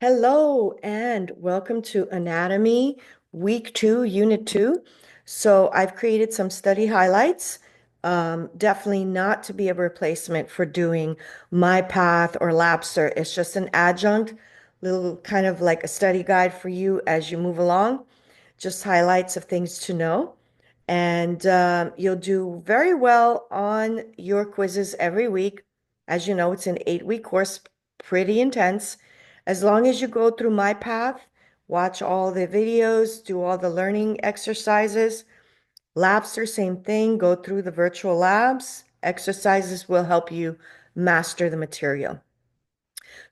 Hello and welcome to Anatomy Week 2, Unit 2. So I've created some study highlights, definitely not to be a replacement for doing my path or Lapser. It's just an adjunct, little kind of like a study guide for you as you move along, just highlights of things to know. And you'll do very well on your quizzes every week. As you know, it's an 8-week course, pretty intense. As long as you go through my path, watch all the videos, do all the learning exercises. Labs are same thing, go through the virtual labs. Exercises will help you master the material.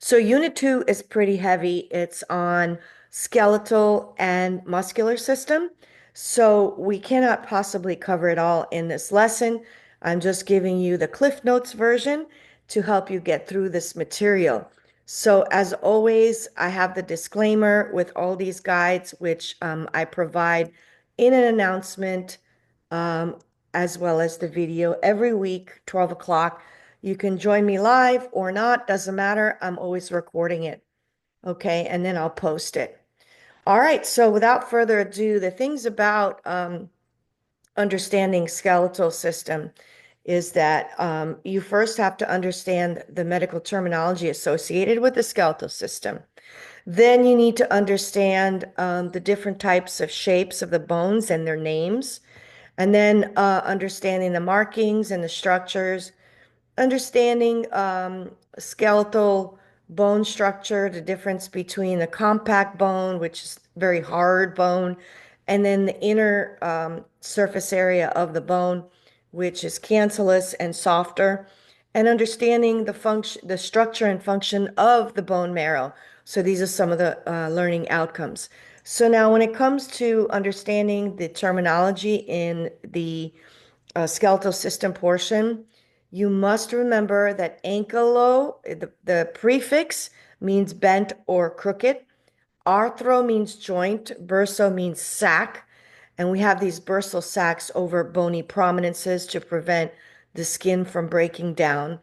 So unit 2 is pretty heavy. It's on skeletal and muscular system. So we cannot possibly cover it all in this lesson. I'm just giving you the Cliff Notes version to help you get through this material. So as always, I have the disclaimer with all these guides, which I provide in an announcement, um, as well as the video every week, 12 o'clock. You can join me live or not, doesn't matter. I'm always recording it. Okay, and then I'll post it. All right, so without further ado, the things about understanding skeletal system is that you first have to understand the medical terminology associated with the skeletal system. Then you need to understand the different types of shapes of the bones and their names. And then understanding the markings and the structures, understanding skeletal bone structure, the difference between the compact bone, which is very hard bone, and then the inner surface area of the bone, which is cancellous and softer, and understanding the function, the structure and function of the bone marrow. So these are some of the learning outcomes. So now when it comes to understanding the terminology in the skeletal system portion, you must remember that ankylo, the prefix means bent or crooked. Arthro means joint. Burso means sac. And we have these bursal sacs over bony prominences to prevent the skin from breaking down.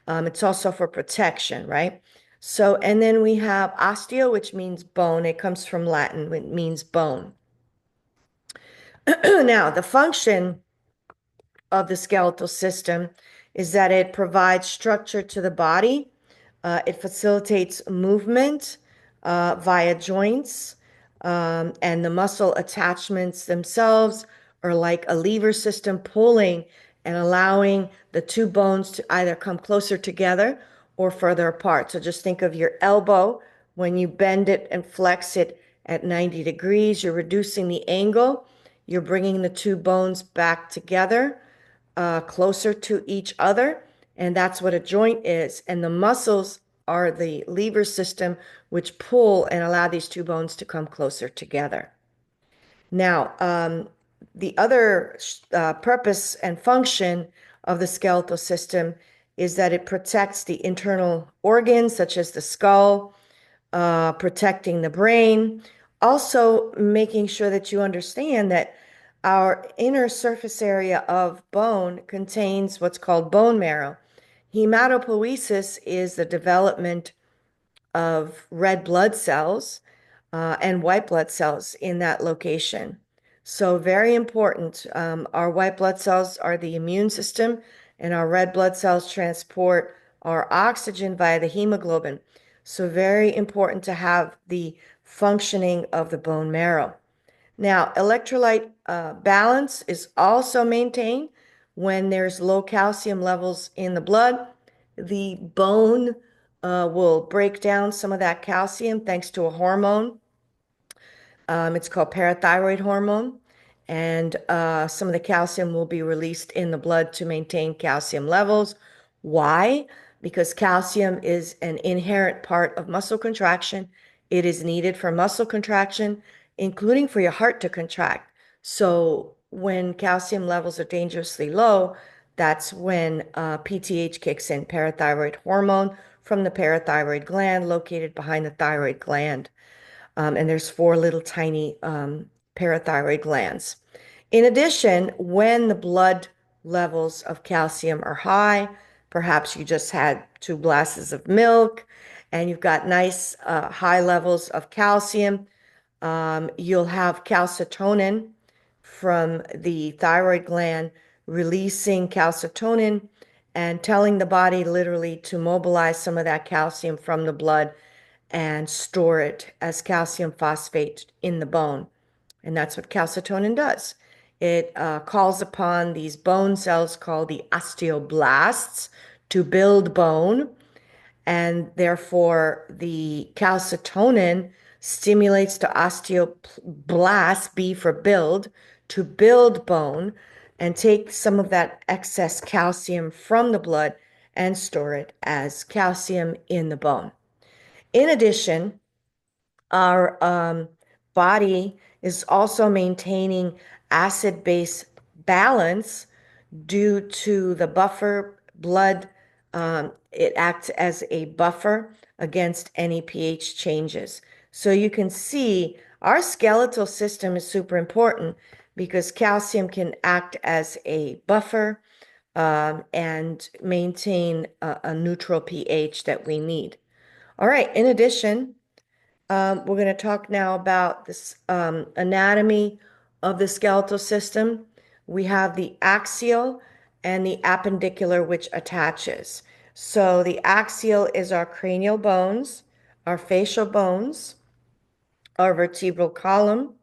It's also for protection, right? So, and then we have osteo, which means bone. It comes from Latin, it means bone. Now, the function of the skeletal system is that it provides structure to the body. It facilitates movement via joints, and the muscle attachments themselves are like a lever system pulling and allowing the two bones to either come closer together or further apart. So just think of your elbow. When you bend it and flex it at 90 degrees, you're reducing the angle. You're bringing the two bones back together, closer to each other. And that's what a joint is. And the muscles are the lever system, which pull and allow these two bones to come closer together. Now, the other purpose and function of the skeletal system is that it protects the internal organs, such as the skull, protecting the brain, also making sure that you understand that our inner surface area of bone contains what's called bone marrow. Hematopoiesis is the development of red blood cells and white blood cells in that location. So very important. Our white blood cells are the immune system, and our red blood cells transport our oxygen via the hemoglobin. So very important to have the functioning of the bone marrow. Now, electrolyte balance is also maintained when there's low calcium levels in the blood. The bone will break down some of that calcium thanks to a hormone. It's called parathyroid hormone. And some of the calcium will be released in the blood to maintain calcium levels. Why? Because calcium is an inherent part of muscle contraction. It is needed for muscle contraction, including for your heart to contract. So when calcium levels are dangerously low, that's when PTH kicks in, parathyroid hormone from the parathyroid gland located behind the thyroid gland. And there's four little tiny parathyroid glands. In addition, when the blood levels of calcium are high, perhaps you just had 2 glasses of milk and you've got nice high levels of calcium. You'll have calcitonin from the thyroid gland releasing calcitonin and telling the body literally to mobilize some of that calcium from the blood and store it as calcium phosphate in the bone. And that's what calcitonin does. It calls upon these bone cells called the osteoblasts to build bone, and therefore the calcitonin stimulates the osteoblast, B for build, to build bone and take some of that excess calcium from the blood and store it as calcium in the bone. In addition, our body is also maintaining acid base balance due to the buffer blood. It acts as a buffer against any pH changes. So you can see our skeletal system is super important because calcium can act as a buffer and maintain a neutral pH that we need. All right, in addition, we're going to talk now about this anatomy of the skeletal system. We have the axial and the appendicular, which attaches. So the axial is our cranial bones, our facial bones, our vertebral column,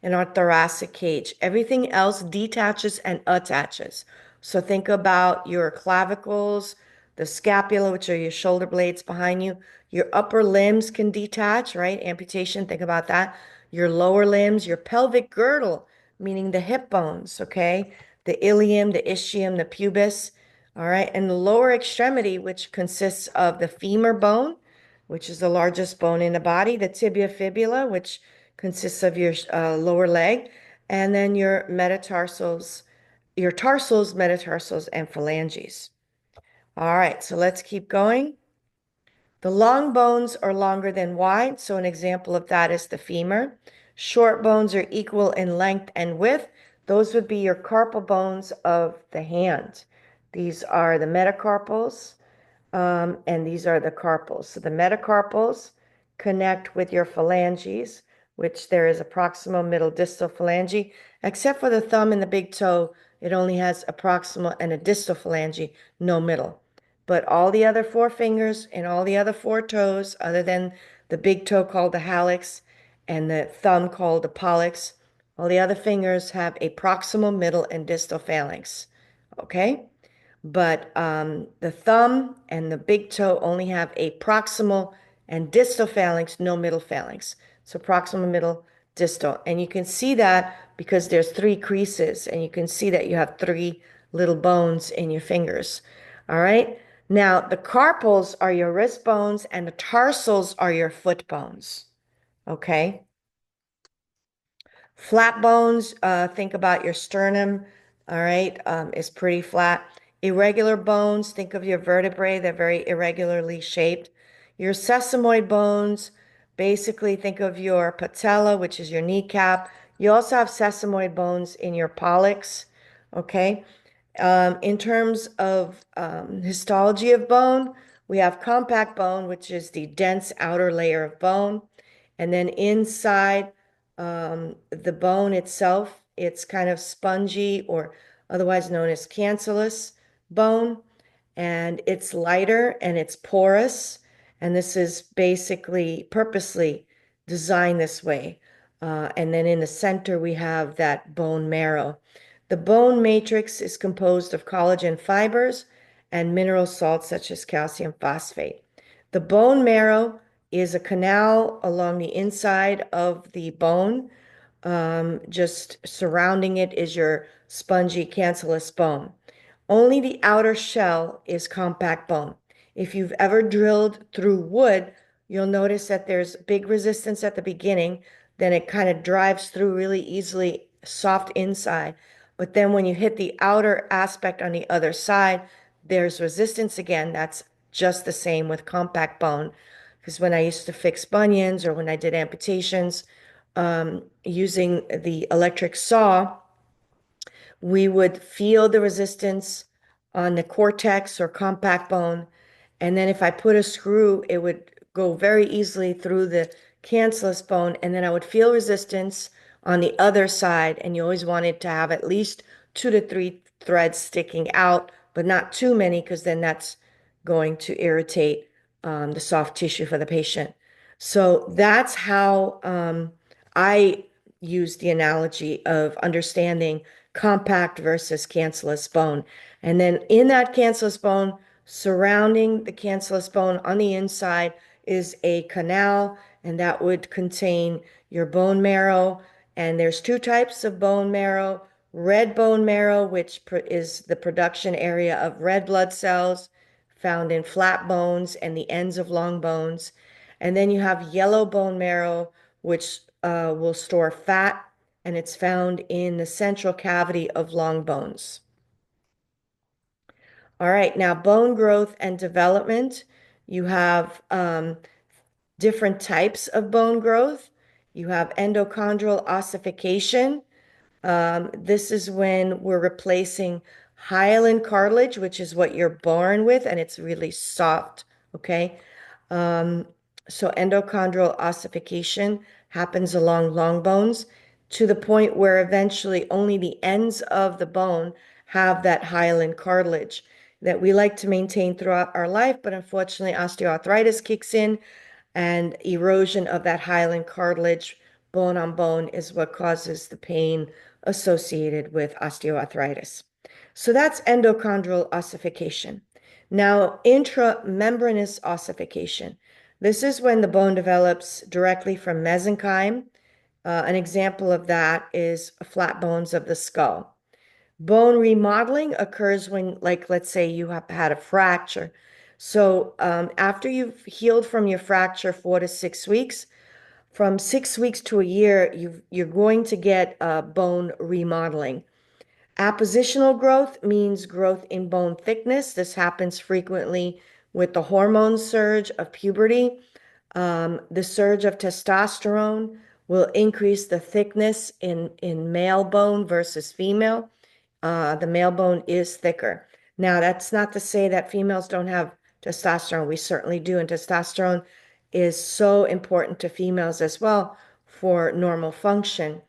and our thoracic cage. Everything else detaches and attaches. So think about your clavicles, the scapula, which are your shoulder blades behind you. Your upper limbs can detach, right? Amputation, think about that. Your lower limbs, your pelvic girdle, meaning the hip bones, okay? The ilium, the ischium, the pubis, all right? And the lower extremity, which consists of the femur bone, which is the largest bone in the body, the tibia fibula, which consists of your lower leg, and then your metatarsals, your tarsals, metatarsals, and phalanges. All right, so let's keep going. The long bones are longer than wide, so an example of that is the femur. Short bones are equal in length and width. Those would be your carpal bones of the hand. These are the metacarpals, and these are the carpals. So the metacarpals connect with your phalanges, which there is a proximal, middle, distal phalange. Except for the thumb and the big toe, it only has a proximal and a distal phalange, no middle. But all the other four fingers and all the other four toes, other than the big toe called the hallux and the thumb called the pollex, all the other fingers have a proximal, middle, and distal phalanx. Okay? But the thumb and the big toe only have a proximal and distal phalanx, no middle phalanx. So proximal, middle, distal. And you can see that because there's three creases, and you can see that you have three little bones in your fingers. All right. Now, the carpals are your wrist bones, and the tarsals are your foot bones. Okay. Flat bones, think about your sternum, all right, is pretty flat. Irregular bones, think of your vertebrae, they're very irregularly shaped. Your sesamoid bones, basically think of your patella, which is your kneecap. You also have sesamoid bones in your pollex, okay? In terms of histology of bone, we have compact bone, which is the dense outer layer of bone. And then inside the bone itself, it's kind of spongy or otherwise known as cancellous bone. And it's lighter and it's porous. And this is basically purposely designed this way. And then in the center, we have that bone marrow. The bone matrix is composed of collagen fibers and mineral salts such as calcium phosphate. The bone marrow is a canal along the inside of the bone. Just surrounding it is your spongy cancellous bone. Only the outer shell is compact bone. If you've ever drilled through wood, you'll notice that there's big resistance at the beginning, then it kind of drives through really easily, soft inside. But then when you hit the outer aspect on the other side, there's resistance again. That's just the same with compact bone. Because when I used to fix bunions or when I did amputations, using the electric saw, we would feel the resistance on the cortex or compact bone. And then if I put a screw, it would go very easily through the cancellous bone, and then I would feel resistance on the other side, and you always wanted to have at least 2 to 3 threads sticking out, but not too many, because then that's going to irritate the soft tissue for the patient. So that's how I use the analogy of understanding compact versus cancellous bone. And then in that cancellous bone, surrounding the cancellous bone on the inside is a canal, and that would contain your bone marrow. And there's 2 types of bone marrow: red bone marrow, which is the production area of red blood cells found in flat bones and the ends of long bones. And then you have yellow bone marrow, which will store fat, and it's found in the central cavity of long bones. All right, now bone growth and development. You have different types of bone growth. You have endochondral ossification. This is when we're replacing hyaline cartilage, which is what you're born with, and it's really soft, okay? Um, so endochondral ossification happens along long bones to the point where eventually only the ends of the bone have that hyaline cartilage that we like to maintain throughout our life, but unfortunately osteoarthritis kicks in, and erosion of that hyaline cartilage bone on bone is what causes the pain associated with osteoarthritis. So that's endochondral ossification. Now, intramembranous ossification. This is when the bone develops directly from mesenchyme. An example of that is flat bones of the skull. Bone remodeling occurs when, like, let's say you have had a fracture. So after you've healed from your fracture 4 to 6 weeks, from 6 weeks to a year, you're going to get bone remodeling. Appositional growth means growth in bone thickness. This happens frequently with the hormone surge of puberty. The surge of testosterone will increase the thickness in male bone versus female. The male bone is thicker. Now, that's not to say that females don't have testosterone. We certainly do. And testosterone is so important to females as well for normal function.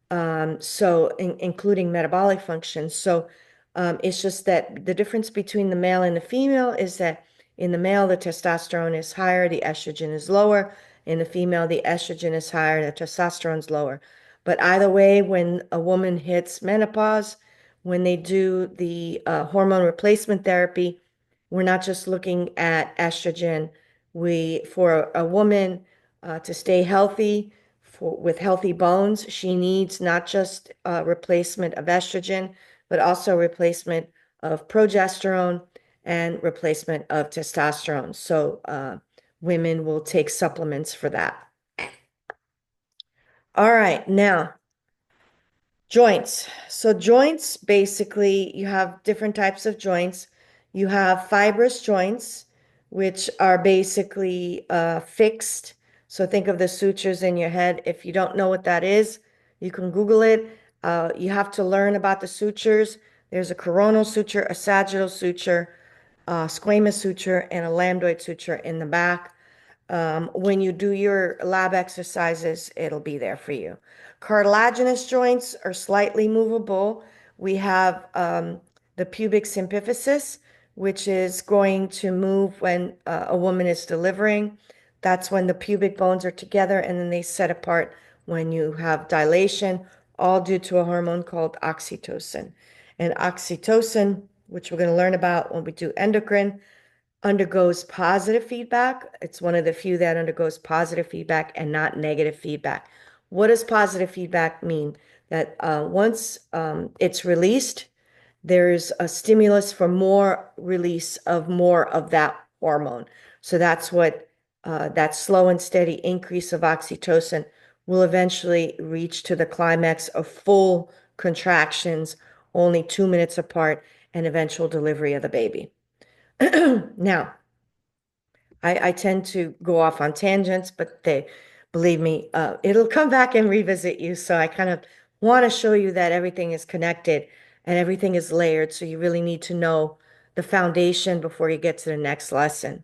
Including metabolic function. So it's just that the difference between the male and the female is that in the male, the testosterone is higher, the estrogen is lower. In the female, the estrogen is higher, the testosterone is lower. But either way, when a woman hits menopause, when they do the hormone replacement therapy, we're not just looking at estrogen. For a woman to stay healthy, with healthy bones, she needs not just replacement of estrogen, but also replacement of progesterone and replacement of testosterone. So women will take supplements for that. All right, now joints. So joints, basically, you have different types of joints. You have fibrous joints, which are basically fixed. So think of the sutures in your head. If you don't know what that is, you can Google it. You have to learn about the sutures. There's a coronal suture, a sagittal suture, squamous suture, and a lambdoid suture in the back. When you do your lab exercises, it'll be there for you. Cartilaginous joints are slightly movable. We have the pubic symphysis, which is going to move when a woman is delivering. That's when the pubic bones are together and then they set apart when you have dilation, all due to a hormone called oxytocin. And oxytocin, which we're going to learn about when we do endocrine, undergoes positive feedback. It's one of the few that undergoes positive feedback and not negative feedback. What does positive feedback mean? That once it's released, there's a stimulus for more release of more of that hormone. So that's what that slow and steady increase of oxytocin will eventually reach to the climax of full contractions, only 2 minutes apart, and eventual delivery of the baby. Now, I tend to go off on tangents, but believe me, it'll come back and revisit you. So I kind of want to show you that everything is connected and everything is layered. So you really need to know the foundation before you get to the next lesson.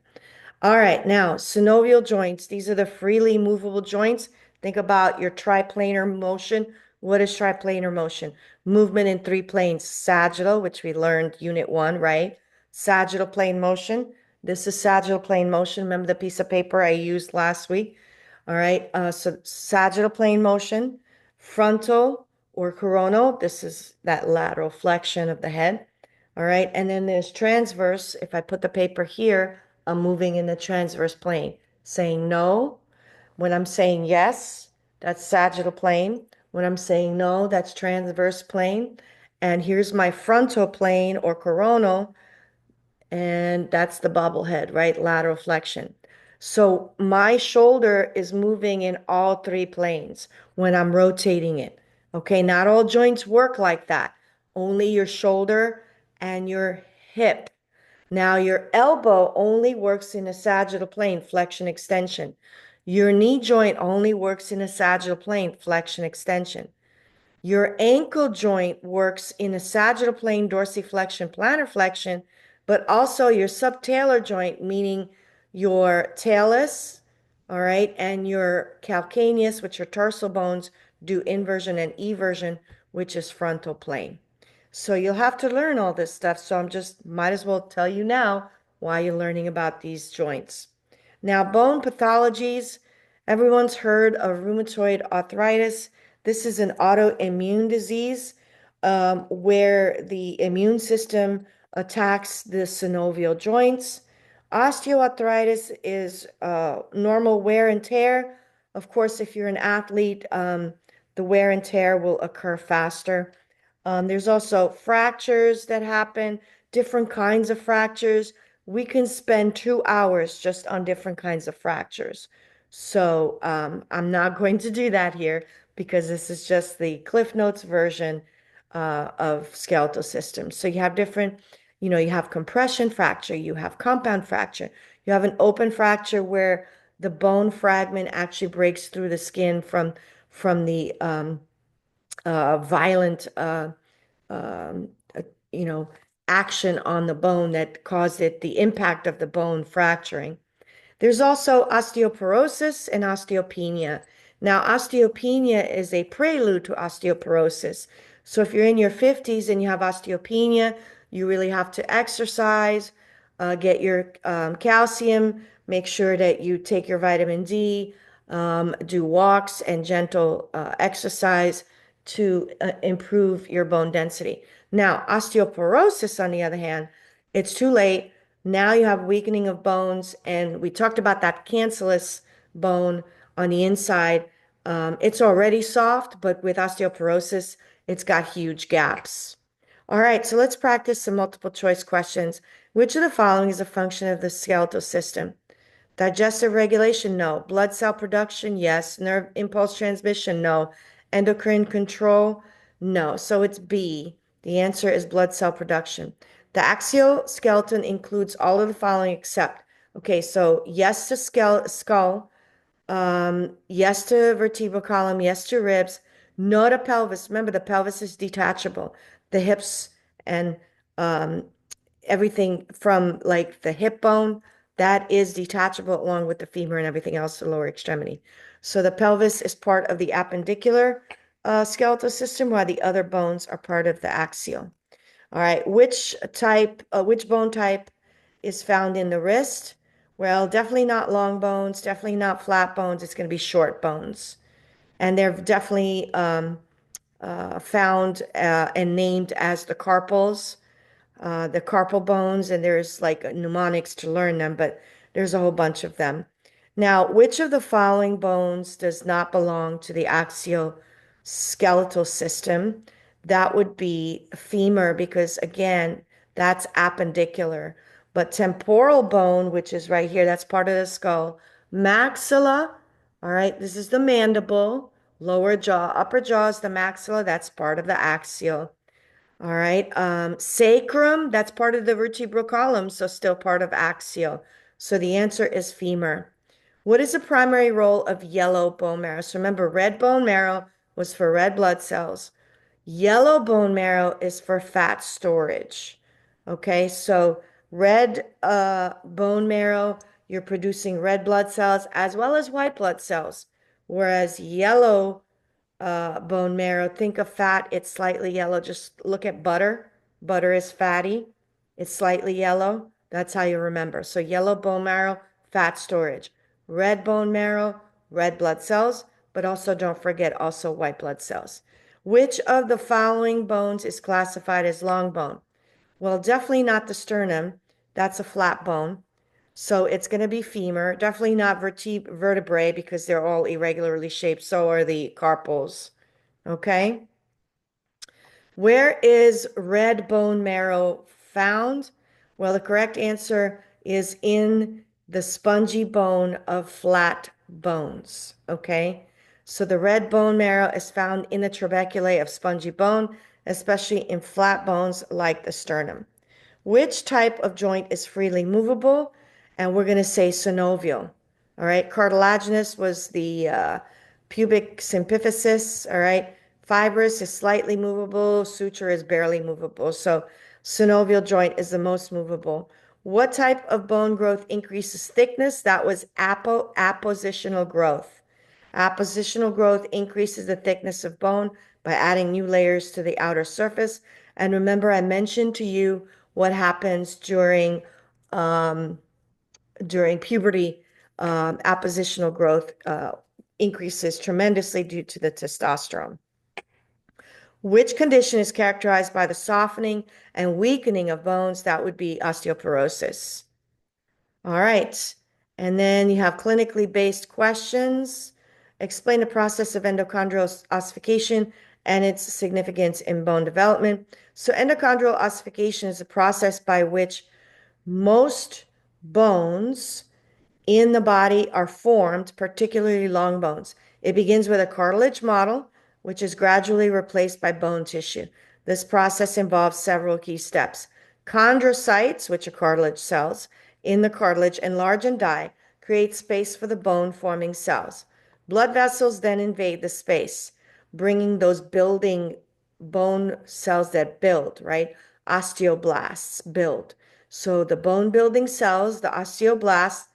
All right, now synovial joints. These are the freely movable joints. Think about your triplanar motion. What is triplanar motion? Movement in three planes. Sagittal, which we learned unit one, right? Sagittal plane motion. This is sagittal plane motion. Remember the piece of paper I used last week? All right, so sagittal plane motion, frontal or coronal. This is that lateral flexion of the head. All right, and then there's transverse. If I put the paper here, I'm moving in the transverse plane, saying no. When I'm saying yes, that's sagittal plane. When I'm saying no, that's transverse plane. And here's my frontal plane or coronal, and that's the bobblehead, right? Lateral flexion. So my shoulder is moving in all three planes when I'm rotating it. Okay, not all joints work like that. Only your shoulder and your hip. Now your elbow only works in a sagittal plane, flexion extension. Your knee joint only works in a sagittal plane, flexion extension. Your ankle joint works in a sagittal plane, dorsiflexion, plantar flexion, but also your subtalar joint, meaning your talus, all right, and your calcaneus, which are tarsal bones, do inversion and eversion, which is frontal plane. So you'll have to learn all this stuff. So I'm just might as well tell you now why you're learning about these joints. Now, bone pathologies, everyone's heard of rheumatoid arthritis. This is an autoimmune disease where the immune system attacks the synovial joints. Osteoarthritis is normal wear and tear. Of course, if you're an athlete, the wear and tear will occur faster. There's also fractures that happen, different kinds of fractures. We can spend 2 hours just on different kinds of fractures. So I'm not going to do that here because this is just the Cliff Notes version of skeletal systems. So you have different, you have compression fracture, you have compound fracture, you have an open fracture where the bone fragment actually breaks through the skin from the violent um, uh, you know, action on the bone that caused it, the impact of the bone fracturing. There's also osteoporosis and osteopenia. Now, osteopenia is a prelude to osteoporosis. So if you're in your 50s and you have osteopenia, you really have to exercise, get your calcium, make sure that you take your vitamin D, do walks and gentle exercise to improve your bone density. Now, osteoporosis, on the other hand, it's too late. Now you have weakening of bones, and we talked about that cancellous bone on the inside. It's already soft, but with osteoporosis, it's got huge gaps. All right, so let's practice some multiple choice questions. Which of the following is a function of the skeletal system? Digestive regulation, no. Blood cell production, yes. Nerve impulse transmission, no. Endocrine control, no. So it's B. The answer is blood cell production. The axial skeleton includes all of the following except, okay, so yes to skull, yes to vertebral column, yes to ribs, no to pelvis. Remember, the pelvis is detachable. The hips and um, everything from like the hip bone, that is detachable along with the femur and everything else, the lower extremity. So the pelvis is part of the appendicular skeletal system, while the other bones are part of the axial. All right, which bone type is found in the wrist? Well, definitely not long bones, definitely not flat bones. It's going to be short bones. And they're definitely found and named as the carpal bones, and there's like mnemonics to learn them, but there's a whole bunch of them. Now, which of the following bones does not belong to the axial skeletal system? That would be femur, because again, that's appendicular. But temporal bone, which is right here, that's part of the skull. Maxilla, all right, this is the mandible. Lower jaw, upper jaw is the maxilla, that's part of the axial. All right. Sacrum, that's part of the vertebral column, so still part of axial. So the answer is femur. What is the primary role of yellow bone marrow? So remember, red bone marrow was for red blood cells. Yellow bone marrow is for fat storage. Okay, so red bone marrow you're producing red blood cells as well as white blood cells. Whereas yellow bone marrow, think of fat, it's slightly yellow. Just look at butter. Butter is fatty, it's slightly yellow. That's how you remember. So yellow bone marrow, fat storage. Red bone marrow, red blood cells, but also don't forget also white blood cells. Which of the following bones is classified as long bone? Well, definitely not the sternum. That's a flat bone. So it's going to be femur. Definitely not vertebrae because they're all irregularly shaped. So are the carpals. Okay. Where is red bone marrow found? Well, the correct answer is in the spongy bone of flat bones. Okay. So the red bone marrow is found in the trabeculae of spongy bone, especially in flat bones like the sternum. Which type of joint is freely movable? And we're going to say synovial. All right. Cartilaginous was the pubic symphysis. All right. Fibrous is slightly movable. Suture is barely movable. So synovial joint is the most movable. What type of bone growth increases thickness? That was appositional growth. Appositional growth increases the thickness of bone by adding new layers to the outer surface. And remember, I mentioned to you what happens during puberty. Appositional growth increases tremendously due to the testosterone. Which condition is characterized by the softening and weakening of bones? That would be osteoporosis. All right. And then you have clinically based questions. Explain the process of endochondral ossification and its significance in bone development. So endochondral ossification is a process by which most bones in the body are formed, particularly long bones. It begins with a cartilage model, which is gradually replaced by bone tissue. This process involves several key steps. Chondrocytes, which are cartilage cells, in the cartilage enlarge and die, create space for the bone-forming cells. Blood vessels then invade the space, bringing those building bone cells that build, right? Osteoblasts build. So the bone-building cells, the osteoblasts,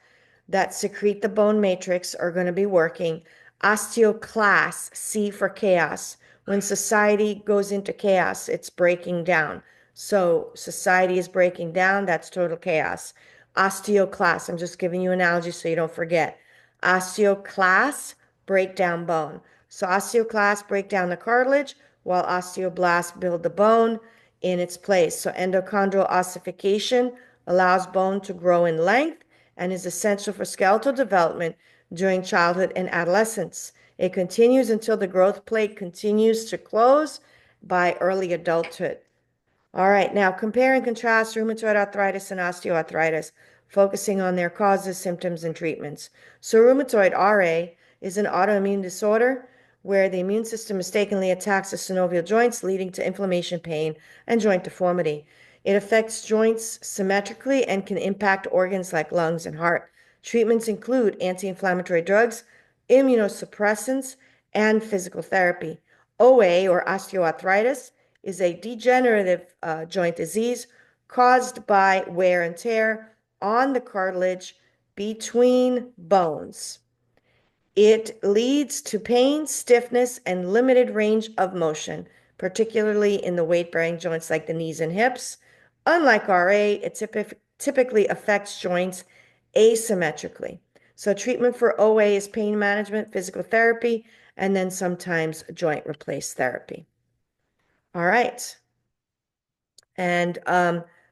that secrete the bone matrix are going to be working. Osteoclast, C for chaos. When society goes into chaos, it's breaking down. So society is breaking down, that's total chaos. Osteoclast, I'm just giving you an analogy so you don't forget. Osteoclast, break down bone. So osteoclasts break down the cartilage while osteoblasts build the bone in its place. So endochondral ossification allows bone to grow in length and is essential for skeletal development during childhood and adolescence. It continues until the growth plate continues to close by early adulthood. All right, now compare and contrast rheumatoid arthritis and osteoarthritis, focusing on their causes, symptoms, and treatments. So rheumatoid, RA, is an autoimmune disorder where the immune system mistakenly attacks the synovial joints, leading to inflammation, pain, and joint deformity. It affects joints symmetrically and can impact organs like lungs and heart. Treatments include anti-inflammatory drugs, immunosuppressants, and physical therapy. OA, or osteoarthritis, is a degenerative joint disease caused by wear and tear on the cartilage between bones. It leads to pain, stiffness, and limited range of motion, particularly in the weight-bearing joints like the knees and hips. Unlike RA, it typically affects joints asymmetrically. So treatment for OA is pain management, physical therapy, and then sometimes joint replace therapy. All right. And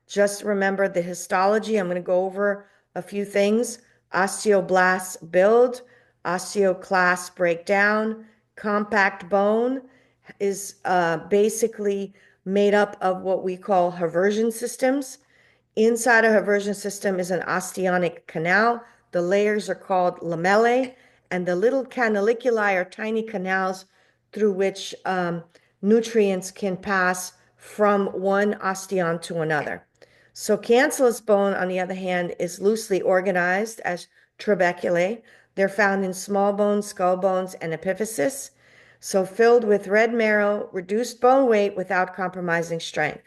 just remember the histology. I'm going to go over a few things. Osteoblasts build, osteoclasts break down. Compact bone is basically made up of what we call haversian systems. Inside a haversian system is an osteonic canal. The layers are called lamellae, and the little canaliculi are tiny canals through which nutrients can pass from one osteon to another. So cancellous bone, on the other hand, is loosely organized as trabeculae. They're found in small bones, skull bones, and epiphysis. So filled with red marrow, reduced bone weight without compromising strength.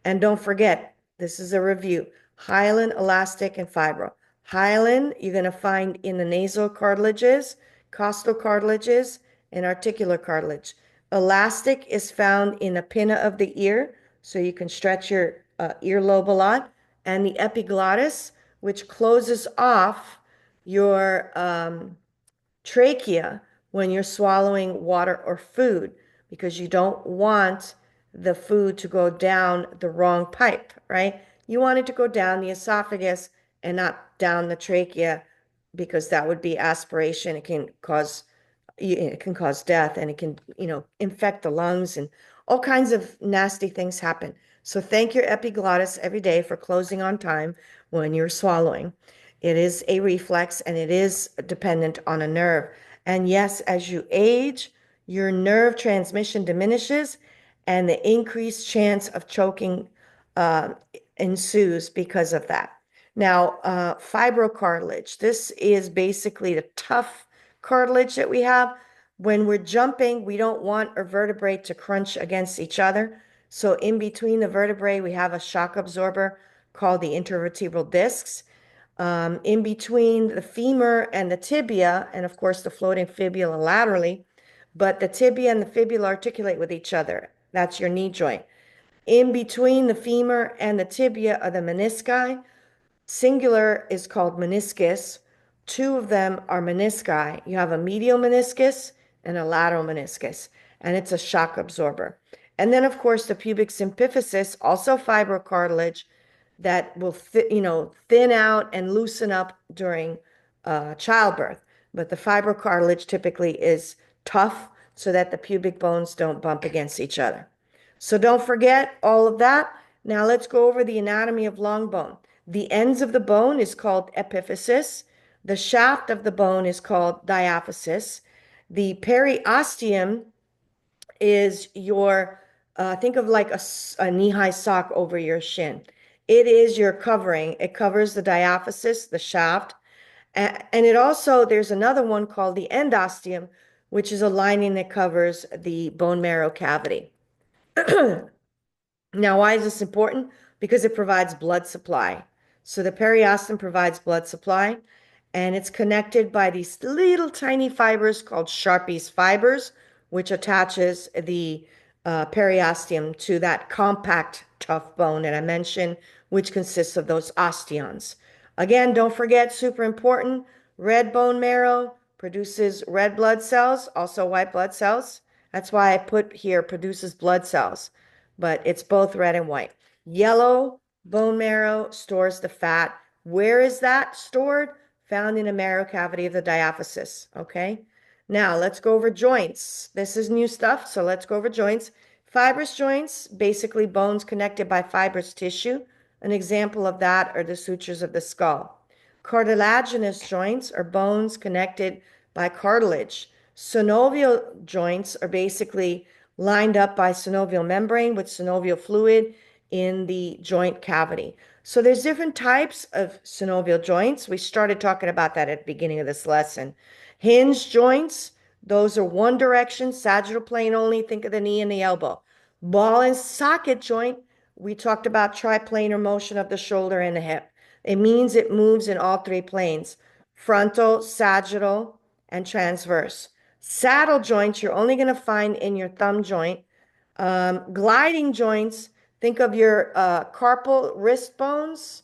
And don't forget, this is a review, hyaline, elastic, and fibro. Hyaline, you're going to find in the nasal cartilages, costal cartilages, and articular cartilage. Elastic is found in the pinna of the ear, so you can stretch your earlobe a lot. And the epiglottis, which closes off your trachea when you're swallowing water or food, because you don't want the food to go down the wrong pipe, right? You want it to go down the esophagus and not down the trachea, because that would be aspiration. It can cause death, and it can, infect the lungs, and all kinds of nasty things happen. So thank your epiglottis every day for closing on time when you're swallowing. It is a reflex, and it is dependent on a nerve. And yes, as you age, your nerve transmission diminishes, and the increased chance of choking uh, ensues because of that. Now, fibrocartilage, this is basically the tough cartilage that we have. When we're jumping, we don't want our vertebrae to crunch against each other. So in between the vertebrae, we have a shock absorber called the intervertebral discs. In between the femur and the tibia, and of course the floating fibula laterally, but the tibia and the fibula articulate with each other. That's your knee joint. In between the femur and the tibia are the menisci. Singular is called meniscus. Two of them are menisci. You have a medial meniscus and a lateral meniscus, and it's a shock absorber. And then, of course, the pubic symphysis, also fibrocartilage, that will thin out and loosen up during childbirth. But the fibrocartilage typically is tough so that the pubic bones don't bump against each other. So don't forget all of that. Now let's go over the anatomy of long bone. The ends of the bone is called epiphysis. The shaft of the bone is called diaphysis. The periosteum is think of like a knee-high sock over your shin. It is your covering. It covers the diaphysis, the shaft. And it also, there's another one called the endosteum, which is a lining that covers the bone marrow cavity. Now, why is this important? Because it provides blood supply. So the periosteum provides blood supply, and it's connected by these little tiny fibers called Sharpie's fibers, which attaches the periosteum to that compact, tough bone that I mentioned, which consists of those osteons. Again, don't forget, super important, red bone marrow produces red blood cells, also white blood cells. That's why I put here produces blood cells, but it's both red and white. Yellow bone marrow stores the fat. Where is that stored? Found in the marrow cavity of the diaphysis. Okay. Now let's go over joints. This is new stuff, so let's go over joints. Fibrous joints, basically bones connected by fibrous tissue. An example of that are the sutures of the skull. Cartilaginous joints are bones connected by cartilage. Synovial joints are basically lined up by synovial membrane with synovial fluid in the joint cavity. So there's different types of synovial joints. We started talking about that at the beginning of this lesson. Hinge joints, those are one direction, sagittal plane only. Think of the knee and the elbow. Ball and socket joint, we talked about triplanar motion of the shoulder and the hip. It means it moves in all three planes: frontal, sagittal, and transverse. Saddle joints, you're only going to find in your thumb joint. Gliding joints, think of your carpal wrist bones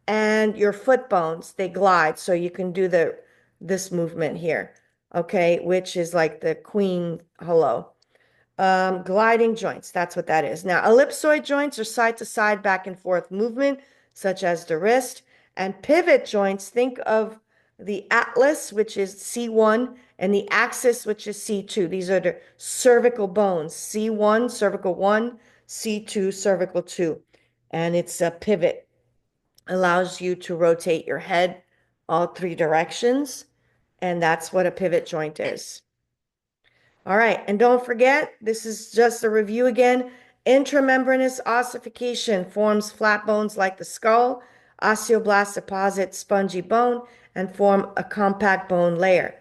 and your foot bones. They glide, so you can do this movement here, okay, which is like the queen hello. Gliding joints, that's what that is. Now, ellipsoid joints are side to side, back and forth movement, such as the wrist. And pivot joints, think of the atlas, which is C1, and the axis, which is C2. These are the cervical bones: C1, cervical 1, C2, cervical 2. And it's a pivot. Allows you to rotate your head all three directions. And that's what a pivot joint is. All right, and don't forget, this is just a review again. Intramembranous ossification forms flat bones like the skull. Osteoblasts deposit spongy bone and form a compact bone layer.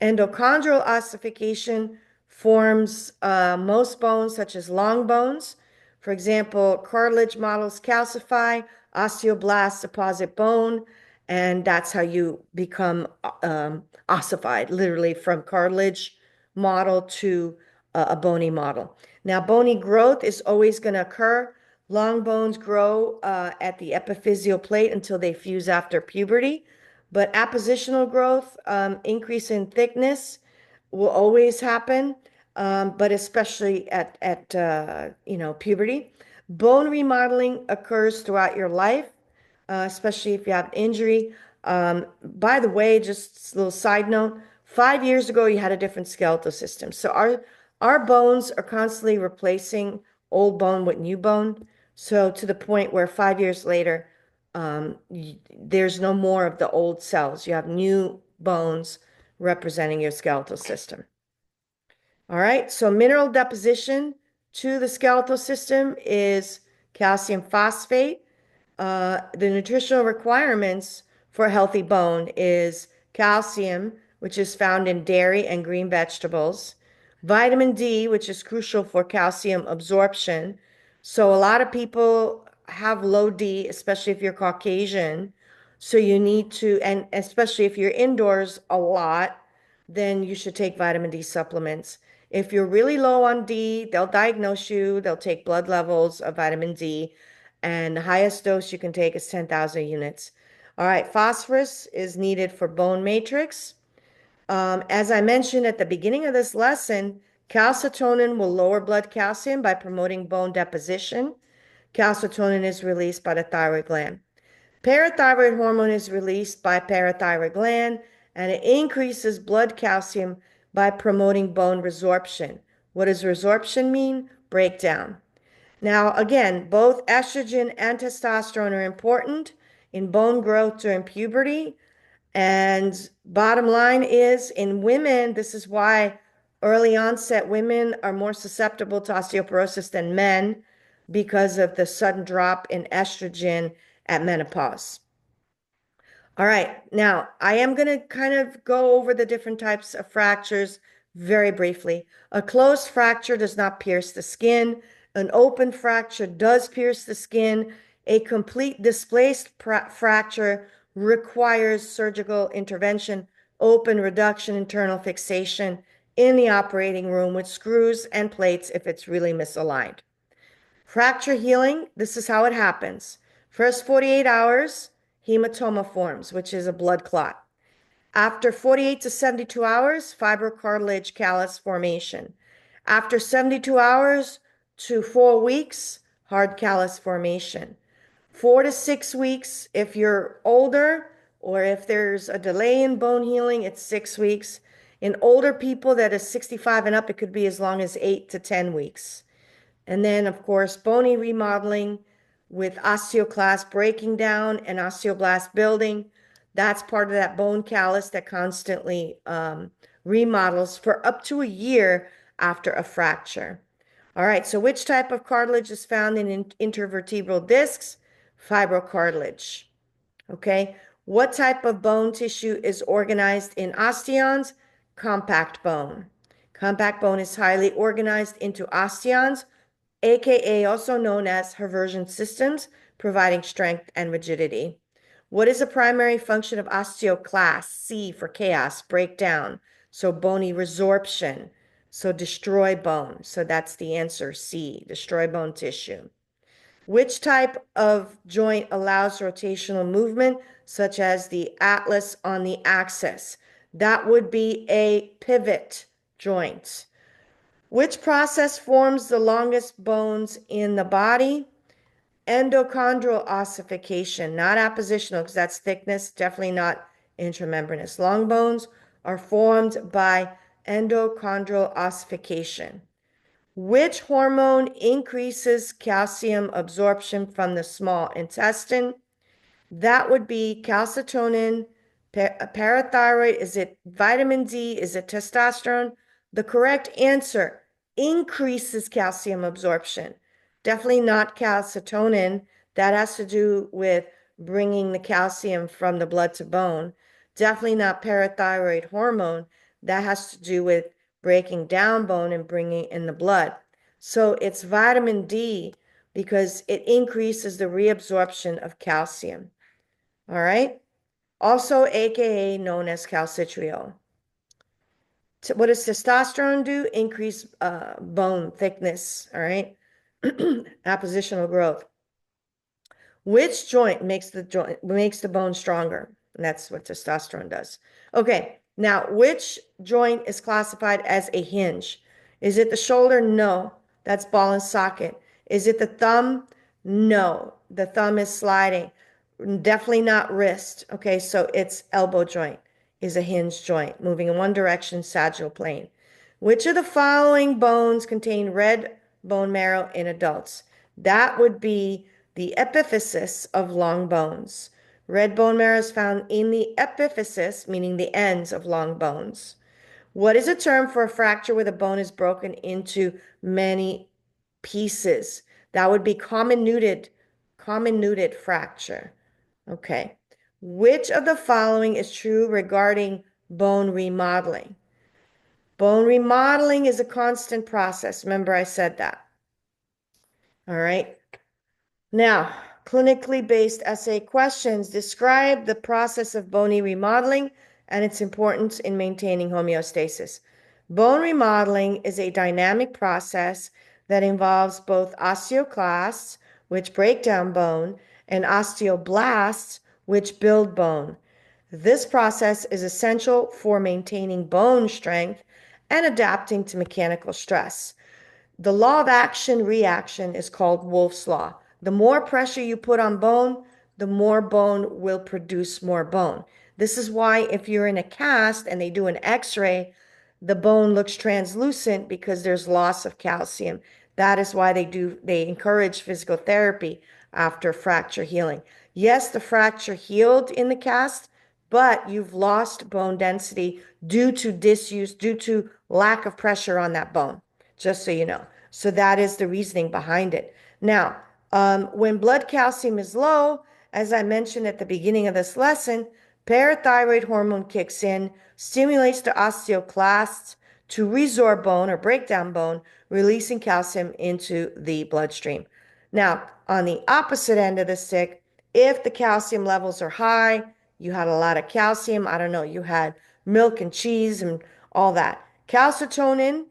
Endochondral ossification forms most bones, such as long bones. For example, cartilage models calcify, osteoblasts deposit bone, And that's how you become ossified, literally from cartilage model to a bony model. Now, bony growth is always going to occur. Long bones grow at the epiphyseal plate until they fuse after puberty. But appositional growth, increase in thickness, will always happen, but especially at puberty. Bone remodeling occurs throughout your life, especially if you have injury. By the way, just a little side note, 5 years ago you had a different skeletal system. So our bones are constantly replacing old bone with new bone. So to the point where 5 years later, there's no more of the old cells. You have new bones representing your skeletal system. All right, so mineral deposition to the skeletal system is calcium phosphate. The nutritional requirements for a healthy bone is calcium, which is found in dairy and green vegetables, vitamin D, which is crucial for calcium absorption. So a lot of people have low D, especially if you're Caucasian. So you need to, and especially if you're indoors a lot, then you should take vitamin D supplements. If you're really low on D, they'll diagnose you, they'll take blood levels of vitamin D, and the highest dose you can take is 10,000 units. All right, phosphorus is needed for bone matrix. As I mentioned at the beginning of this lesson, calcitonin will lower blood calcium by promoting bone deposition. Calcitonin is released by the thyroid gland. Parathyroid hormone is released by parathyroid gland, and it increases blood calcium by promoting bone resorption. What does resorption mean? Breakdown. Now, again, both estrogen and testosterone are important in bone growth during puberty. And bottom line is, in women, this is why early onset women are more susceptible to osteoporosis than men because of the sudden drop in estrogen at menopause. All right, now I am going to kind of go over the different types of fractures very briefly. A closed fracture does not pierce the skin. An open fracture does pierce the skin. A complete displaced fracture requires surgical intervention, open reduction, internal fixation in the operating room with screws and plates if it's really misaligned. Fracture healing, this is how it happens. First 48 hours, hematoma forms, which is a blood clot. After 48 to 72 hours, fibrocartilage callus formation. After 72 hours to 4 weeks, hard callus formation. 4 to 6 weeks if you're older, or if there's a delay in bone healing, it's 6 weeks. In older people that is 65 and up, it could be as long as 8 to 10 weeks. And then, of course, bony remodeling with osteoclast breaking down and osteoblast building. That's part of that bone callus that constantly remodels for up to a year after a fracture. All right, so which type of cartilage is found in intervertebral discs? Fibrocartilage. Okay, what type of bone tissue is organized in osteons? Compact bone. Compact bone is highly organized into osteons, aka also known as Haversian systems, providing strength and rigidity. What is the primary function of osteoclast? C for chaos, breakdown. So bony resorption. So destroy bone. So that's the answer, C, destroy bone tissue. Which type of joint allows rotational movement, such as the atlas on the axis? That would be a pivot joint. Which process forms the longest bones in the body? Endochondral ossification, not appositional, because that's thickness, definitely not intramembranous. Long bones are formed by endochondral ossification. Which hormone increases calcium absorption from the small intestine? That would be calcitonin, parathyroid. Is it vitamin D? Is it testosterone? The correct answer increases calcium absorption. Definitely not calcitonin. That has to do with bringing the calcium from the blood to bone. Definitely not parathyroid hormone. That has to do with breaking down bone and bringing in the blood. So it's vitamin D because it increases the reabsorption of calcium. All right. also AKA known as calcitriol. What does testosterone do? Increase bone thickness, all right? Appositional growth. Which joint makes the bone stronger? And that's what testosterone does. Okay, now which joint is classified as a hinge? Is it the shoulder? No, that's ball and socket. Is it the thumb? No, the thumb is sliding. Definitely not wrist. Okay, so it's elbow joint is a hinge joint, moving in one direction, sagittal plane. Which of the following bones contain red bone marrow in adults? That would be the epiphysis of long bones. Red bone marrow is found in the epiphysis, meaning the ends of long bones. What is a term for a fracture where the bone is broken into many pieces? That would be comminuted fracture. Okay. Which of the following is true regarding bone remodeling? Bone remodeling is a constant process. Remember, I said that. All right. Now, clinically based essay questions describe the process of bony remodeling and its importance in maintaining homeostasis. Bone remodeling is a dynamic process that involves both osteoclasts, which break down bone, and osteoblasts, which build bone. This process is essential for maintaining bone strength and adapting to mechanical stress. The law of action reaction is called Wolff's Law. The more pressure you put on bone, the more bone will produce more bone. This is why if you're in a cast and they do an x-ray, the bone looks translucent because there's loss of calcium. That is why they encourage physical therapy after fracture healing. Yes, the fracture healed in the cast, but you've lost bone density due to disuse, due to lack of pressure on that bone, just so you know. So that is the reasoning behind it. Now, when blood calcium is low, as I mentioned at the beginning of this lesson, parathyroid hormone kicks in, stimulates the osteoclasts to resorb bone or break down bone, releasing calcium into the bloodstream. Now, on the opposite end of the stick, if the calcium levels are high, you had a lot of calcium, I don't know, you had milk and cheese and all that. Calcitonin,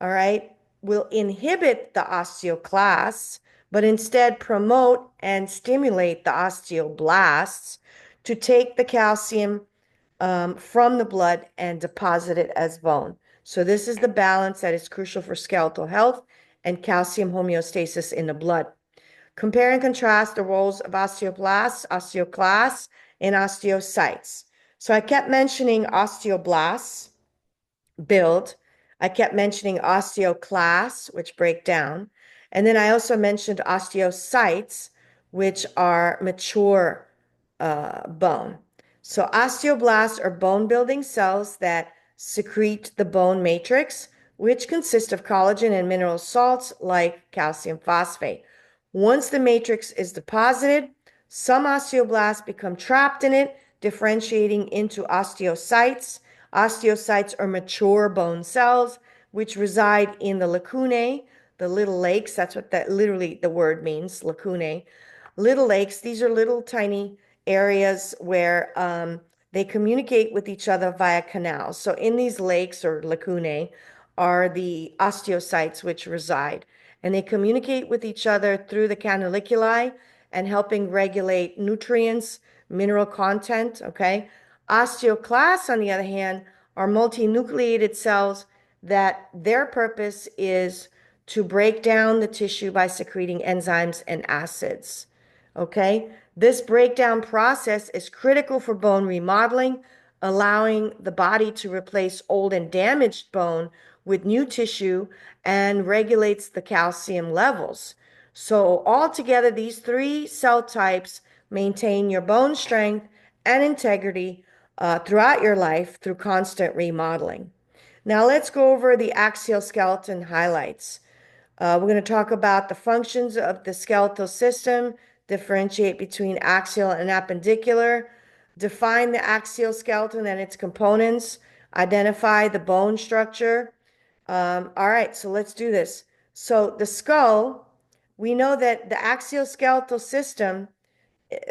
all right, will inhibit the osteoclasts, but instead promote and stimulate the osteoblasts to take the calcium from the blood and deposit it as bone. So this is the balance that is crucial for skeletal health and calcium homeostasis in the blood. Compare and contrast the roles of osteoblasts, osteoclasts, and osteocytes. So I kept mentioning osteoblasts build. I kept mentioning osteoclasts, which break down. And then I also mentioned osteocytes, which are mature bone. So osteoblasts are bone building cells that secrete the bone matrix, which consists of collagen and mineral salts like calcium phosphate. Once the matrix is deposited, some osteoblasts become trapped in it, differentiating into osteocytes. Osteocytes are mature bone cells which reside in the lacunae, the little lakes. That's what that literally the word means, lacunae. Little lakes, these are little tiny areas where they communicate with each other via canals. So in these lakes or lacunae are the osteocytes which reside, and they communicate with each other through the canaliculi and helping regulate nutrients, mineral content, okay? Osteoclasts, on the other hand, are multinucleated cells that their purpose is to break down the tissue by secreting enzymes and acids. Okay, this breakdown process is critical for bone remodeling, allowing the body to replace old and damaged bone with new tissue and regulates the calcium levels. So altogether, these three cell types maintain your bone strength and integrity throughout your life through constant remodeling. Now let's go over the axial skeleton highlights. We're going to talk about the functions of the skeletal system, differentiate between axial and appendicular, define the axial skeleton and its components, identify the bone structure. All right, so let's do this. So the skull, we know that the axial skeletal system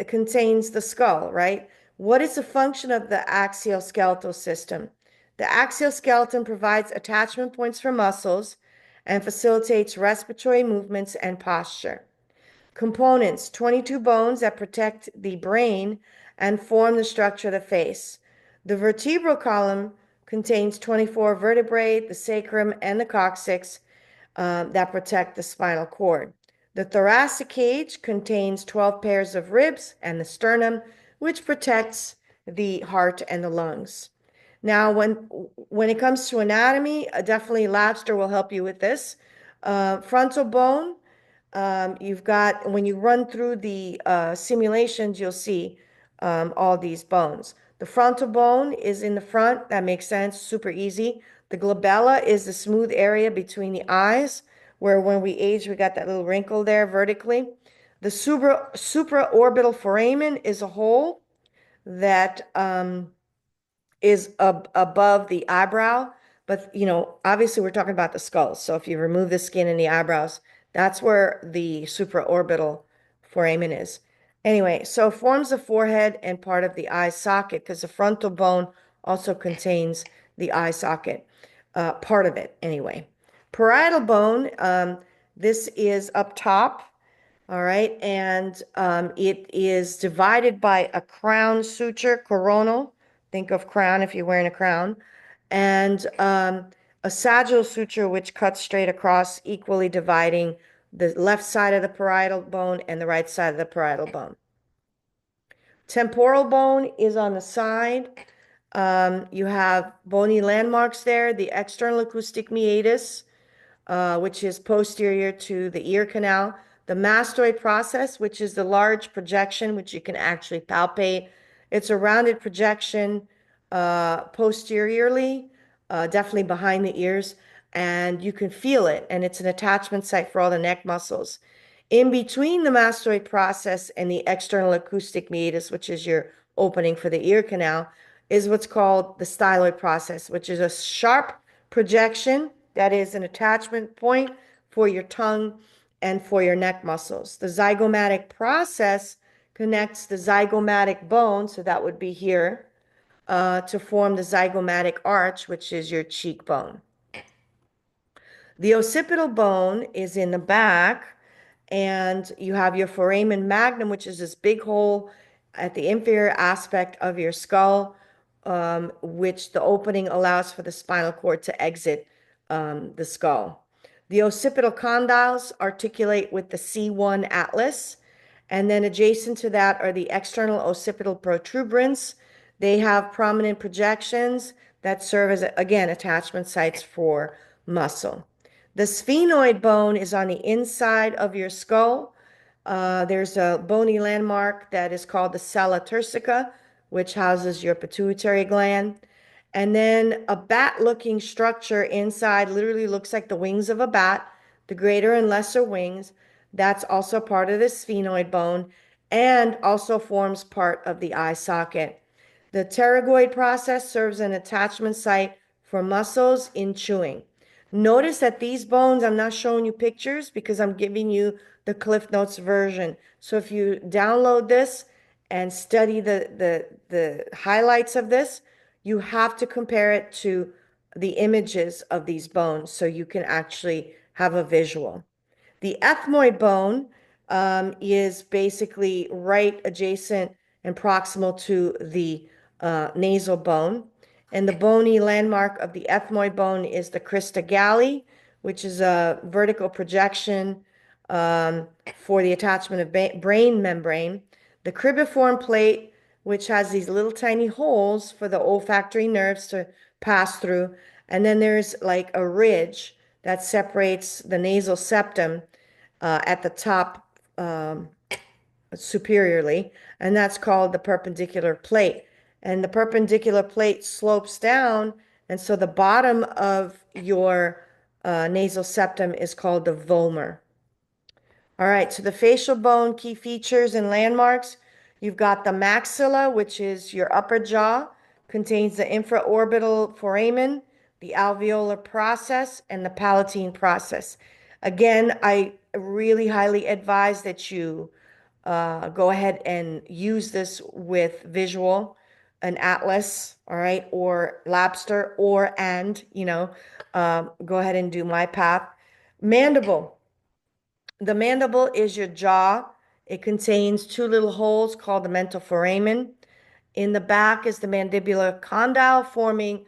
contains the skull, right? What is the function of the axial skeletal system? The axial skeleton provides attachment points for muscles and facilitates respiratory movements and posture. Components: 22 bones that protect the brain and form the structure of the face. The vertebral column contains 24 vertebrae, the sacrum, and the coccyx that protect the spinal cord. The thoracic cage contains 12 pairs of ribs and the sternum, which protects the heart and the lungs. Now, when it comes to anatomy, definitely Labster will help you with this. Frontal bone, you've got, when you run through the simulations, you'll see all these bones. The frontal bone is in the front. That makes sense. Super easy. The glabella is the smooth area between the eyes, where when we age, we got that little wrinkle there vertically. The supraorbital foramen is a hole that is above the eyebrow. But, obviously we're talking about the skull. So if you remove the skin and the eyebrows, that's where the supraorbital foramen is. Anyway, so forms the forehead and part of the eye socket because the frontal bone also contains the eye socket, part of it anyway. Parietal bone, this is up top. All right, and it is divided by a crown suture, coronal. Think of crown if you're wearing a crown, and a sagittal suture, which cuts straight across, equally dividing the left side of the parietal bone and the right side of the parietal bone. Temporal bone is on the side. You have bony landmarks there, the external acoustic meatus, which is posterior to the ear canal. The mastoid process, which is the large projection, which you can actually palpate. It's a rounded projection posteriorly, definitely behind the ears, and you can feel it, and it's an attachment site for all the neck muscles. In between the mastoid process and the external acoustic meatus, which is your opening for the ear canal, is what's called the styloid process, which is a sharp projection that is an attachment point for your tongue and for your neck muscles. The zygomatic process connects the zygomatic bone, so that would be here, to form the zygomatic arch, which is your cheekbone. The occipital bone is in the back, and you have your foramen magnum, which is this big hole at the inferior aspect of your skull, which the opening allows for the spinal cord to exit the skull. The occipital condyles articulate with the C1 atlas, and then adjacent to that are the external occipital protuberance. They have prominent projections that serve as, again, attachment sites for muscle. The sphenoid bone is on the inside of your skull. There's a bony landmark that is called the sella turcica, which houses your pituitary gland. And then a bat-looking structure inside literally looks like the wings of a bat, the greater and lesser wings. That's also part of the sphenoid bone and also forms part of the eye socket. The pterygoid process serves an attachment site for muscles in chewing. Notice that these bones, I'm not showing you pictures because I'm giving you the Cliff Notes version. So if you download this and study the highlights of this, you have to compare it to the images of these bones so you can actually have a visual. The ethmoid bone is basically right adjacent and proximal to the nasal bone. And the bony landmark of the ethmoid bone is the crista galli, which is a vertical projection for the attachment of brain membrane. The cribriform plate, which has these little tiny holes for the olfactory nerves to pass through. And then there's like a ridge that separates the nasal septum at the top superiorly, and that's called the perpendicular plate. And the perpendicular plate slopes down, and so the bottom of your nasal septum is called the vomer. All right, so the facial bone key features and landmarks. You've got the maxilla, which is your upper jaw, contains the infraorbital foramen, the alveolar process, and the palatine process. Again, I really highly advise that you go ahead and use this with visual, an atlas, all right, or Labster, go ahead and do my path. Mandible. The mandible is your jaw. It contains two little holes called the mental foramen. In the back is the mandibular condyle forming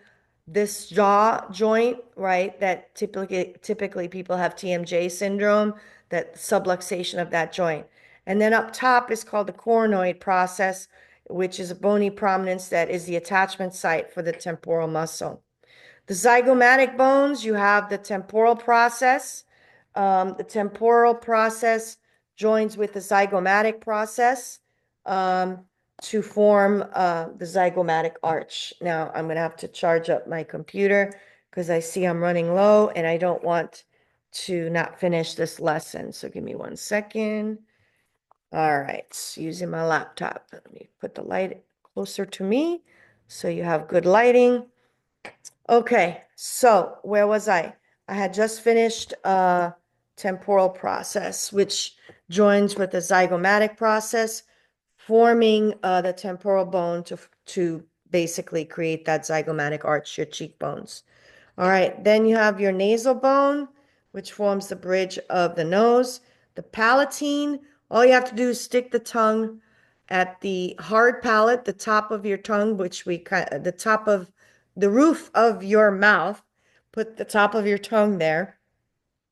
this jaw joint, right? That typically people have TMJ syndrome, that subluxation of that joint. And then up top is called the coronoid process, which is a bony prominence that is the attachment site for the temporal muscle. The zygomatic bones, you have the temporal process. The temporal process joins with the zygomatic process to form the zygomatic arch. Now, I'm going to have to charge up my computer because I see I'm running low and I don't want to not finish this lesson. So give me 1 second. All right, using my laptop. Let me put the light closer to me so you have good lighting. Okay, so where was I? I had just finished temporal process, which joins with the zygomatic process, forming the temporal bone to basically create that zygomatic arch, your cheekbones. All right, then you have your nasal bone, which forms the bridge of the nose. The palatine, all you have to do is stick the tongue at the hard palate, the top of your tongue, the top of the roof of your mouth. Put the top of your tongue there.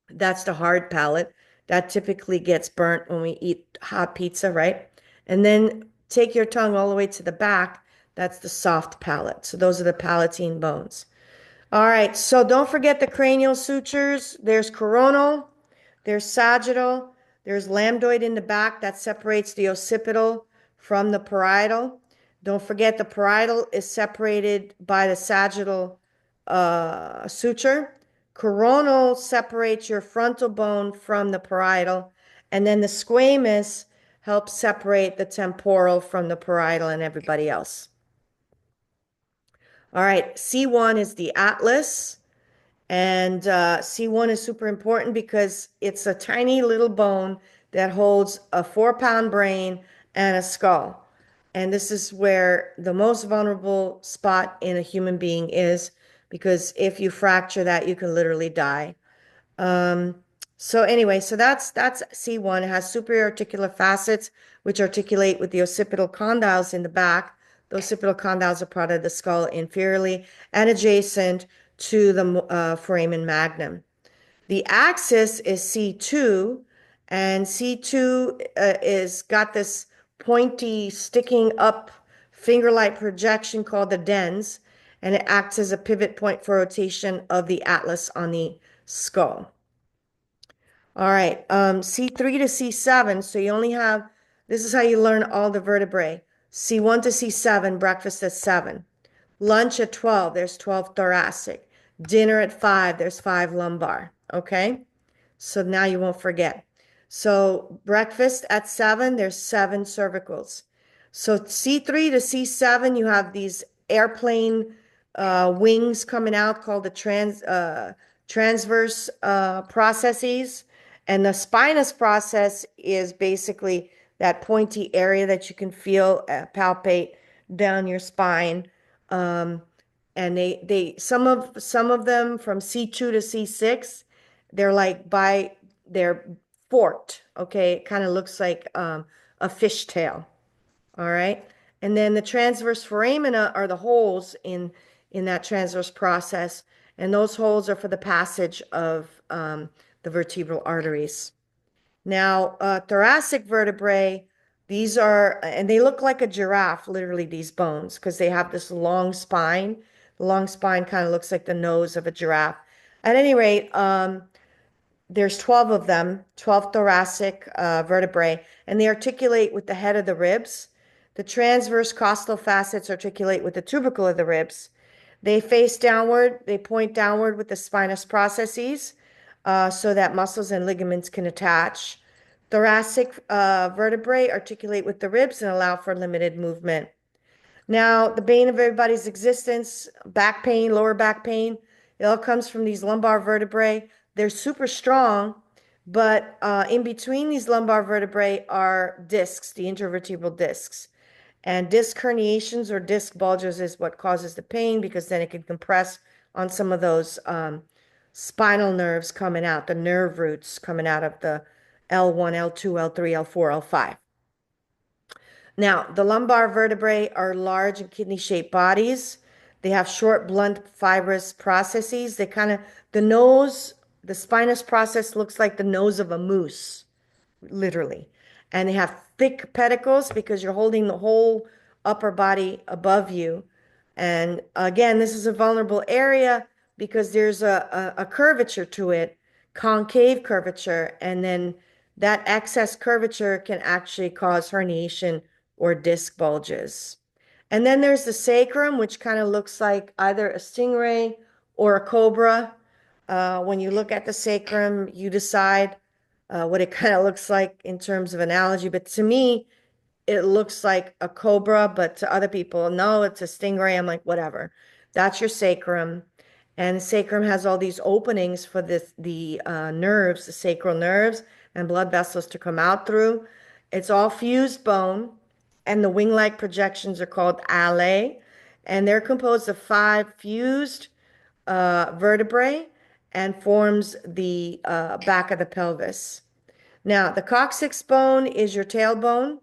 That's the hard palate. That typically gets burnt when we eat hot pizza, right? And then take your tongue all the way to the back. That's the soft palate. So those are the palatine bones. All right, so don't forget the cranial sutures. There's coronal, there's sagittal, there's lambdoid in the back that separates the occipital from the parietal. Don't forget the parietal is separated by the sagittal suture. Coronal separates your frontal bone from the parietal, and then the squamous helps separate the temporal from the parietal and everybody else. All right, C1 is the atlas. And C1 is super important because it's a tiny little bone that holds a 4-pound brain and a skull. And this is where the most vulnerable spot in a human being is, because if you fracture that, you can literally die. Um, so anyway, so that's C1. It has superior articular facets, which articulate with the occipital condyles in the back. The occipital condyles are part of the skull inferiorly and adjacent to the foramen magnum. The axis is C2, and C2 is got this pointy, sticking up finger-like projection called the dens, and it acts as a pivot point for rotation of the atlas on the skull. All right, C3 to C7, so you only have, this is how you learn all the vertebrae. C1 to C7, breakfast at 7. Lunch at 12, there's 12 thoracic. Dinner at 5, there's 5 lumbar, okay? So now you won't forget. So breakfast at 7, there's 7 cervicals. So C3 to C7, you have these airplane wings coming out called the transverse processes. And the spinous process is basically that pointy area that you can feel, palpate down your spine. And some of them from C2 to C6, they're forked. Okay, it kind of looks like a fishtail. All right, and then the transverse foramina are the holes in that transverse process, and those holes are for the passage of the vertebral arteries. Now, thoracic vertebrae, these are, and they look like a giraffe, literally, these bones, because they have this long spine. The long spine kind of looks like the nose of a giraffe. At any rate, there's 12 of them, 12 thoracic vertebrae, and they articulate with the head of the ribs. The transverse costal facets articulate with the tubercle of the ribs. They face downward, they point downward with the spinous processes so that muscles and ligaments can attach. Thoracic vertebrae articulate with the ribs and allow for limited movement. Now, the bane of everybody's existence, back pain, lower back pain, it all comes from these lumbar vertebrae. They're super strong, But in between these lumbar vertebrae are discs, the intervertebral discs. And disc herniations or disc bulges is what causes the pain because then it can compress on some of those spinal nerves coming out, the nerve roots coming out of the L1, L2, L3, L4, L5. Now, the lumbar vertebrae are large and kidney-shaped bodies. They have short, blunt, fibrous processes. The nose, the spinous process looks like the nose of a moose, literally. And they have thick pedicles because you're holding the whole upper body above you. And again, this is a vulnerable area because there's a curvature to it, concave curvature, and then that excess curvature can actually cause herniation or disc bulges. And then there's the sacrum, which kind of looks like either a stingray or a cobra. When you look at the sacrum, you decide what it kind of looks like in terms of analogy. But to me, it looks like a cobra, but to other people, no, it's a stingray. I'm like, whatever. That's your sacrum. And the sacrum has all these openings for the nerves, the sacral nerves and blood vessels to come out through. It's all fused bone, and the wing-like projections are called alae, and they're composed of five fused vertebrae and forms the back of the pelvis. Now, the coccyx bone is your tailbone,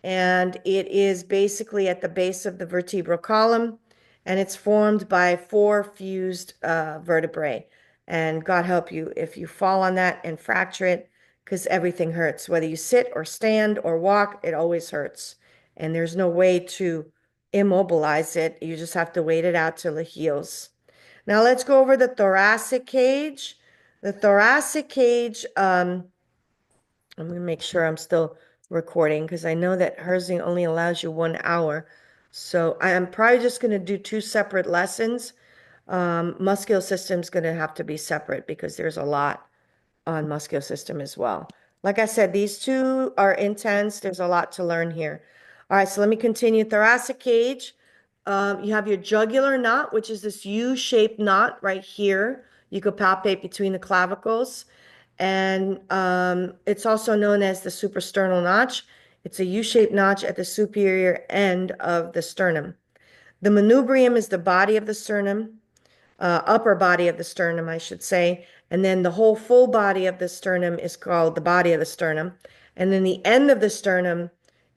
and it is basically at the base of the vertebral column, and it's formed by four fused vertebrae. And God help you if you fall on that and fracture it, because everything hurts. Whether you sit or stand or walk, it always hurts. And there's no way to immobilize it. You just have to wait it out till it heals. Now let's go over the thoracic cage. The thoracic cage, I'm going to make sure I'm still recording because I know that Herzing only allows you 1 hour. So I am probably just going to do two separate lessons. Muscular system's going to have to be separate because there's a lot on muscular system as well. Like I said, these two are intense. There's a lot to learn here. All right, so let me continue. Thoracic cage. You have your jugular knot, which is this U-shaped knot right here. You could palpate between the clavicles. And it's also known as the suprasternal notch. It's a U-shaped notch at the superior end of the sternum. The manubrium is the body of the sternum, upper body of the sternum, I should say. And then the whole full body of the sternum is called the body of the sternum. And then the end of the sternum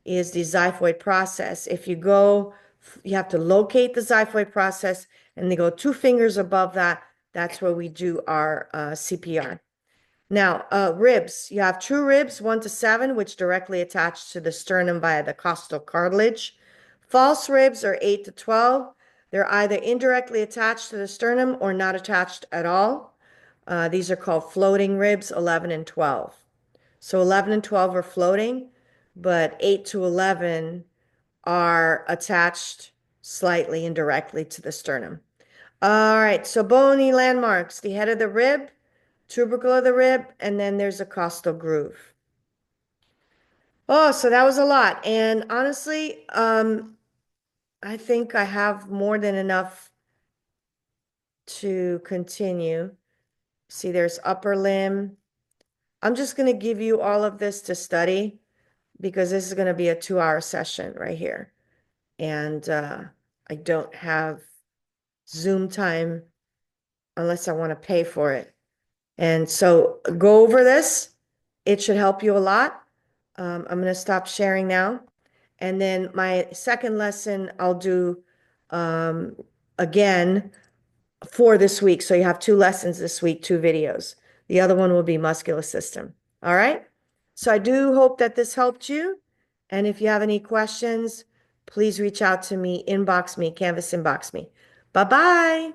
is the xiphoid process. If you go, you have to locate the xiphoid process and they go 2 fingers above that. That's where we do our CPR. Now, ribs, you have true ribs, 1 to 7, which directly attach to the sternum via the costal cartilage. False ribs are 8 to 12. They're either indirectly attached to the sternum or not attached at all. These are called floating ribs, 11 and 12. So 11 and 12 are floating, but 8 to 11 are attached slightly indirectly to the sternum. All right, so bony landmarks, the head of the rib, tubercle of the rib, and then there's a costal groove. Oh, so that was a lot. And honestly, I think I have more than enough to continue. See, there's upper limb. I'm just going to give you all of this to study because this is going to be a 2 hour session right here. And I don't have Zoom time unless I want to pay for it. And so go over this. It should help you a lot. I'm going to stop sharing now. And then my second lesson, I'll do again for this week. So you have 2 lessons this week, 2 videos. The other one will be muscular system. All right. So I do hope that this helped you. And if you have any questions, please reach out to me, inbox me, Canvas inbox me. Bye-bye.